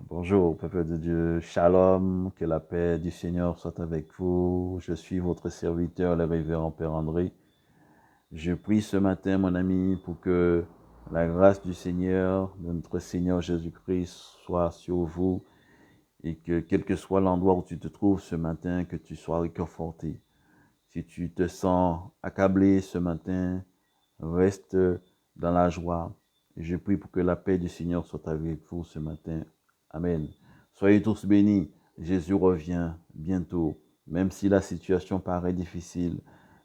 Bonjour, peuple de Dieu, shalom, que la paix du Seigneur soit avec vous. Je suis votre serviteur, le révérend Père André. Je prie ce matin, mon ami, pour que la grâce du Seigneur, de notre Seigneur Jésus-Christ, soit sur vous et que quel que soit l'endroit où tu te trouves ce matin, que tu sois réconforté. Si tu te sens accablé ce matin, reste dans la joie. Et je prie pour que la paix du Seigneur soit avec vous ce matin. Amen. Soyez tous bénis. Jésus revient bientôt. Même si la situation paraît difficile,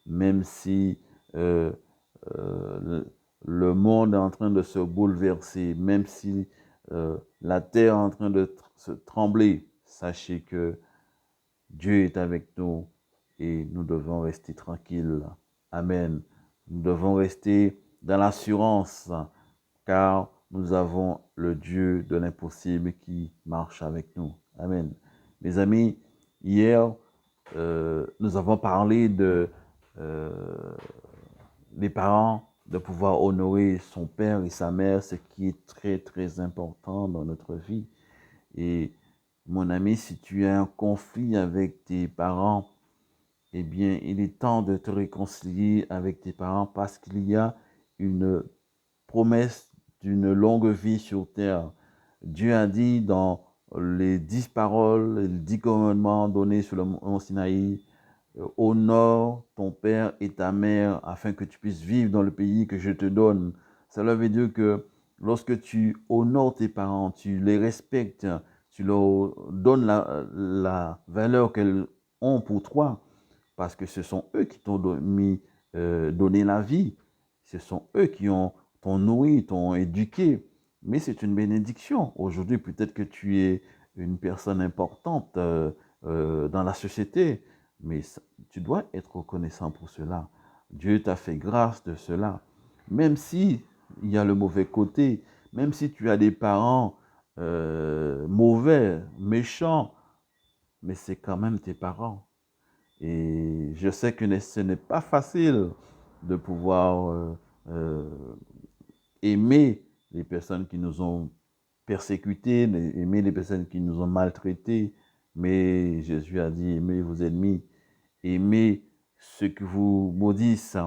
même si euh, le monde est en train de se bouleverser, même si la terre est en train de se trembler, sachez que Dieu est avec nous et nous devons rester tranquilles. Amen. Nous devons rester dans l'assurance car nous avons le Dieu de l'impossible qui marche avec nous. Amen. Mes amis, hier, nous avons parlé des parents, de pouvoir honorer son père et sa mère, ce qui est très, très important dans notre vie. Et mon ami, si tu as un conflit avec tes parents, eh bien, il est temps de te réconcilier avec tes parents parce qu'il y a une promesse d'une longue vie sur terre. Dieu a dit dans les 10 paroles, les 10 commandements donnés sur le mont Sinaï, honore ton père et ta mère afin que tu puisses vivre dans le pays que je te donne. Cela veut dire que lorsque tu honores tes parents, tu les respectes, tu leur donnes la valeur qu'elles ont pour toi, parce que ce sont eux qui t'ont donné la vie. Ce sont eux qui t'ont nourri, t'ont éduqué. Mais c'est une bénédiction. Aujourd'hui, peut-être que tu es une personne importante dans la société, mais tu dois être reconnaissant pour cela. Dieu t'a fait grâce de cela. Même si il y a le mauvais côté, même si tu as des parents mauvais, méchants, mais c'est quand même tes parents. Et je sais que ce n'est pas facile de pouvoir euh, aimer les personnes qui nous ont persécutés, aimer les personnes qui nous ont maltraités. Mais Jésus a dit, aimez vos ennemis, aimez ceux qui vous maudissent.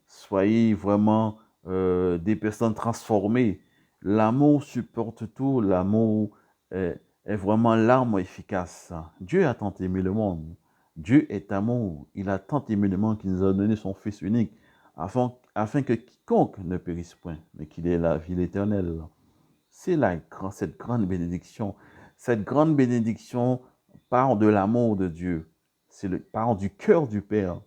Soyez vraiment des personnes transformées. L'amour supporte tout, l'amour est vraiment l'arme efficace. Dieu a tant aimé le monde. Dieu est amour. Il a tant aimé le monde qu'il nous a donné son Fils unique afin que quiconque ne périsse point, mais qu'il ait la vie éternelle. C'est cette grande bénédiction. Cette grande bénédiction part de l'amour de Dieu. Part du cœur du Père.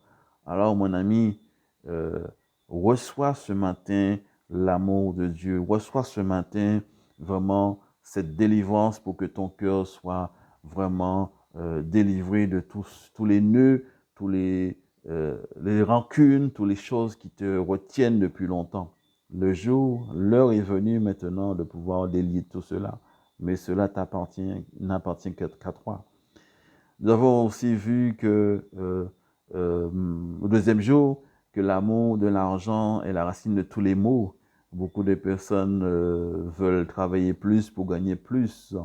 Alors, mon ami, euh, reçois ce matin l'amour de Dieu. Reçois ce matin vraiment cette délivrance pour que ton cœur soit vraiment délivré de tous les nœuds, les rancunes, toutes les choses qui te retiennent depuis longtemps. L'heure est venue maintenant de pouvoir délier tout cela, mais cela n'appartient qu'à toi. Nous avons aussi vu que au deuxième jour, que l'amour de l'argent est la racine de tous les maux. Beaucoup de personnes veulent travailler plus pour gagner plus,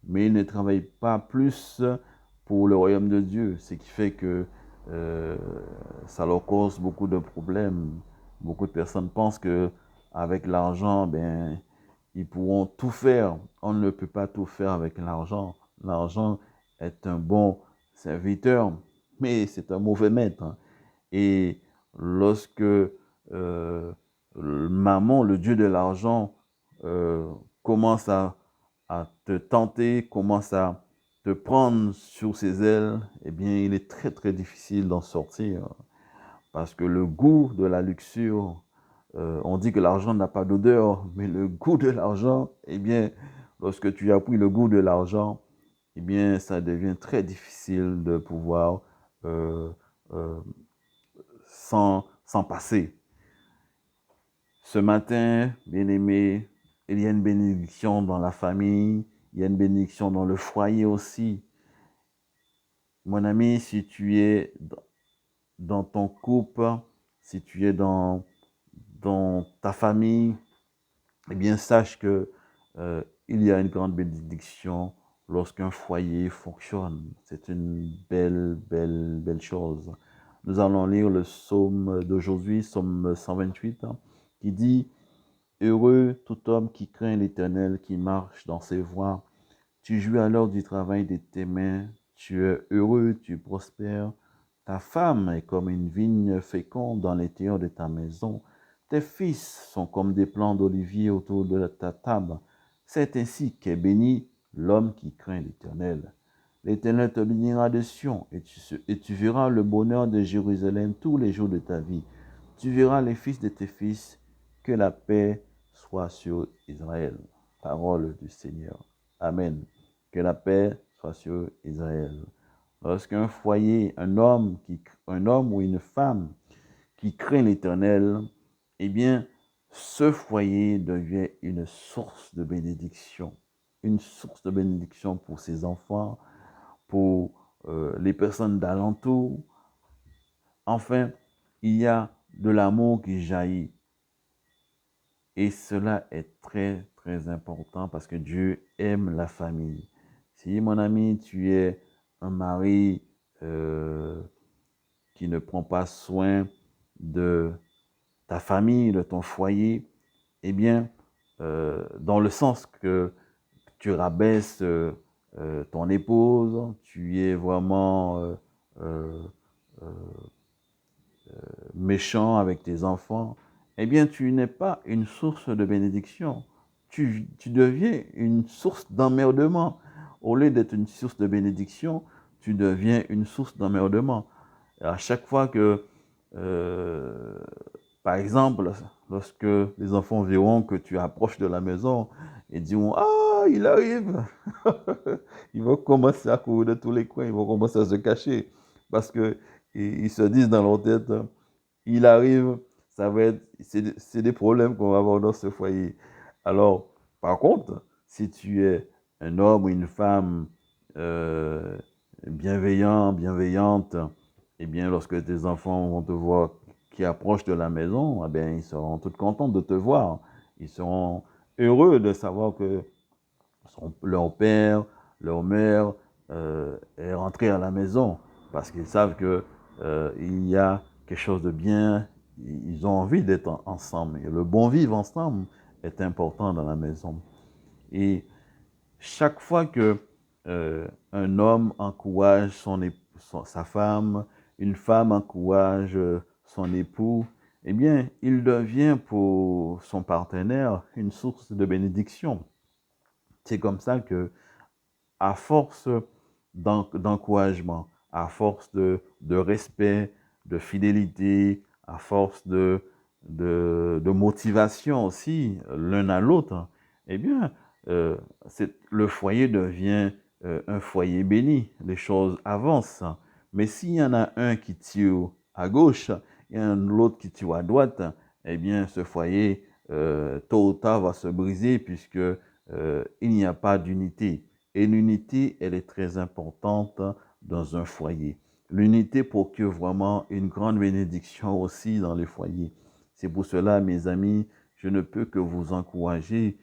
mais ils ne travaillent pas plus pour le royaume de Dieu, ce qui fait que euh, ça leur cause beaucoup de problèmes. Beaucoup de personnes pensent que avec l'argent, ben, ils pourront tout faire. On ne peut pas tout faire avec l'argent. L'argent est un bon serviteur, mais c'est un mauvais maître. Et lorsque Mammon, le dieu de l'argent, commence à te tenter, commence à te prendre sur ses ailes, eh bien, il est très, très difficile d'en sortir. Parce que le goût de la luxure, on dit que l'argent n'a pas d'odeur, mais le goût de l'argent, eh bien, lorsque tu as pris le goût de l'argent, eh bien, ça devient très difficile de pouvoir euh, euh, s'en passer. Ce matin, bien-aimé, il y a une bénédiction dans la famille, il y a une bénédiction dans le foyer aussi. Mon ami, si tu es dans ton couple, si tu es dans ta famille, eh bien, sache que il y a une grande bénédiction lorsqu'un foyer fonctionne. C'est une belle chose. Nous allons lire le psaume d'aujourd'hui, psaume 128, qui dit « Heureux tout homme qui craint l'Éternel, qui marche dans ses voies. Tu jouis alors du travail de tes mains. Tu es heureux, tu prospères. Ta femme est comme une vigne féconde dans l'intérieur de ta maison. Tes fils sont comme des plants d'olivier autour de ta table. C'est ainsi qu'est béni l'homme qui craint l'Éternel. L'Éternel te bénira de Sion, et tu verras le bonheur de Jérusalem tous les jours de ta vie. Tu verras les fils de tes fils, que la paix soit sur Israël. » Parole du Seigneur. Amen. Que la paix soit sur Israël. Lorsqu'un foyer, un homme ou une femme qui craint l'Éternel, eh bien, ce foyer devient une source de bénédiction. Une source de bénédiction pour ses enfants, pour les personnes d'alentour. Enfin, il y a de l'amour qui jaillit. Et cela est très important parce que Dieu aime la famille. Si, mon ami, tu es un mari qui ne prend pas soin de ta famille, de ton foyer, eh bien, dans le sens que tu rabaisses ton épouse, tu es vraiment euh, méchant avec tes enfants, eh bien, tu n'es pas une source de bénédiction. Tu deviens une source d'emmerdement. Au lieu d'être une source de bénédiction, tu deviens une source d'emmerdement. À chaque fois que, par exemple, lorsque les enfants verront que tu approches de la maison et diront « Ah, il arrive !» Ils vont commencer à courir de tous les coins, ils vont commencer à se cacher parce qu'ils se disent dans leur tête « Il arrive !» Ça va être, c'est des problèmes qu'on va avoir dans ce foyer. Alors, par contre, si tu es un homme ou une femme bienveillante, eh bien, lorsque tes enfants vont te voir qui approchent de la maison, eh bien, ils seront tous contents de te voir. Ils seront heureux de savoir que leur père, leur mère est rentré à la maison parce qu'ils savent que il y a quelque chose de bien. Ils ont envie d'être ensemble. Et le bon vivre ensemble est important dans la maison. Et chaque fois que un homme encourage sa femme, une femme encourage son époux, eh bien, il devient pour son partenaire une source de bénédiction. C'est comme ça que, à force d'encouragement, à force de respect, de fidélité, à force de motivation aussi l'un à l'autre, eh bien, le foyer devient un foyer béni. Les choses avancent. Mais s'il y en a un qui tire à gauche et l'autre qui tire à droite, eh bien, ce foyer, tôt ou tard, va se briser puisque il n'y a pas d'unité. Et l'unité, elle est très importante dans un foyer. L'unité procure vraiment une grande bénédiction aussi dans les foyers. C'est pour cela, mes amis, je ne peux que vous encourager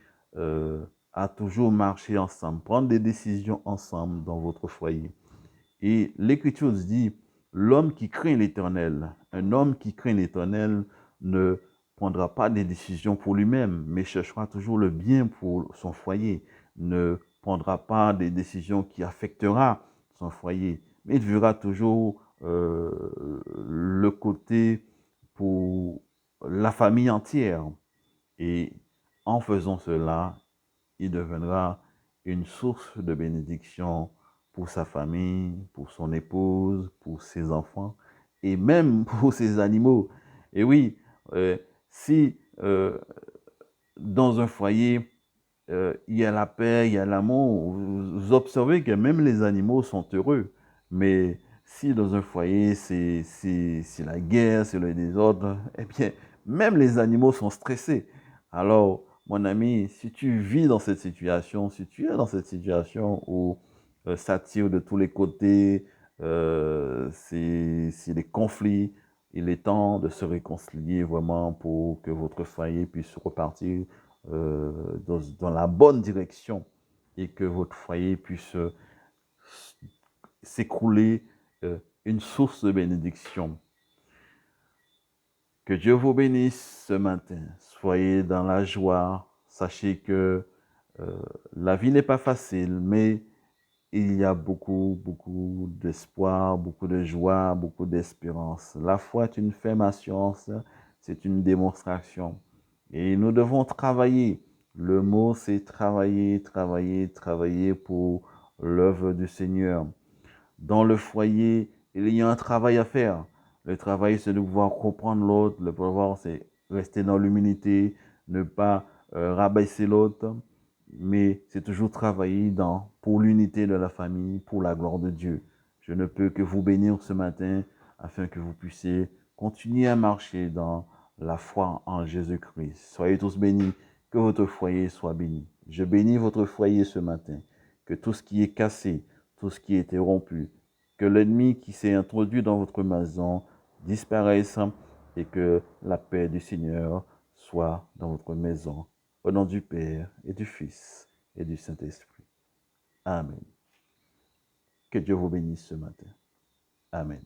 à toujours marcher ensemble, prendre des décisions ensemble dans votre foyer. Et l'Écriture dit, l'homme qui craint l'Éternel, un homme qui craint l'Éternel ne prendra pas des décisions pour lui-même, mais cherchera toujours le bien pour son foyer, ne prendra pas des décisions qui affectera son foyer, mais il verra toujours le côté pour la famille entière. Et en faisant cela, il deviendra une source de bénédiction pour sa famille, pour son épouse, pour ses enfants et même pour ses animaux. Et oui, si dans un foyer, il y a la paix, il y a l'amour, vous observez que même les animaux sont heureux. Mais si dans un foyer, c'est la guerre, c'est le désordre, eh bien, même les animaux sont stressés. Alors, mon ami, si tu vis dans cette situation, si tu es dans cette situation où ça tire de tous les côtés, c'est des conflits, il est temps de se réconcilier vraiment pour que votre foyer puisse repartir dans la bonne direction. et que votre foyer puisse s'écrouler une source de bénédiction. Que Dieu vous bénisse ce matin. Soyez dans la joie. Sachez que la vie n'est pas facile, mais il y a beaucoup, beaucoup d'espoir, beaucoup de joie, beaucoup d'espérance. La foi est une ferme assurance, c'est une démonstration. Et nous devons travailler. Le mot, c'est travailler, travailler, travailler pour l'œuvre du Seigneur. Dans le foyer, il y a un travail à faire. Le travail, c'est de pouvoir comprendre l'autre. Le pouvoir, c'est rester dans l'humilité, ne pas rabaisser l'autre, mais c'est toujours travailler pour l'unité de la famille, pour la gloire de Dieu. Je ne peux que vous bénir ce matin afin que vous puissiez continuer à marcher dans la foi en Jésus-Christ. Soyez tous bénis, que votre foyer soit béni. Je bénis votre foyer ce matin, que tout ce qui est cassé, tout ce qui a été rompu, que l'ennemi qui s'est introduit dans votre maison disparaisse et que la paix du Seigneur soit dans votre maison. Au nom du Père et du Fils et du Saint-Esprit. Amen. Que Dieu vous bénisse ce matin. Amen.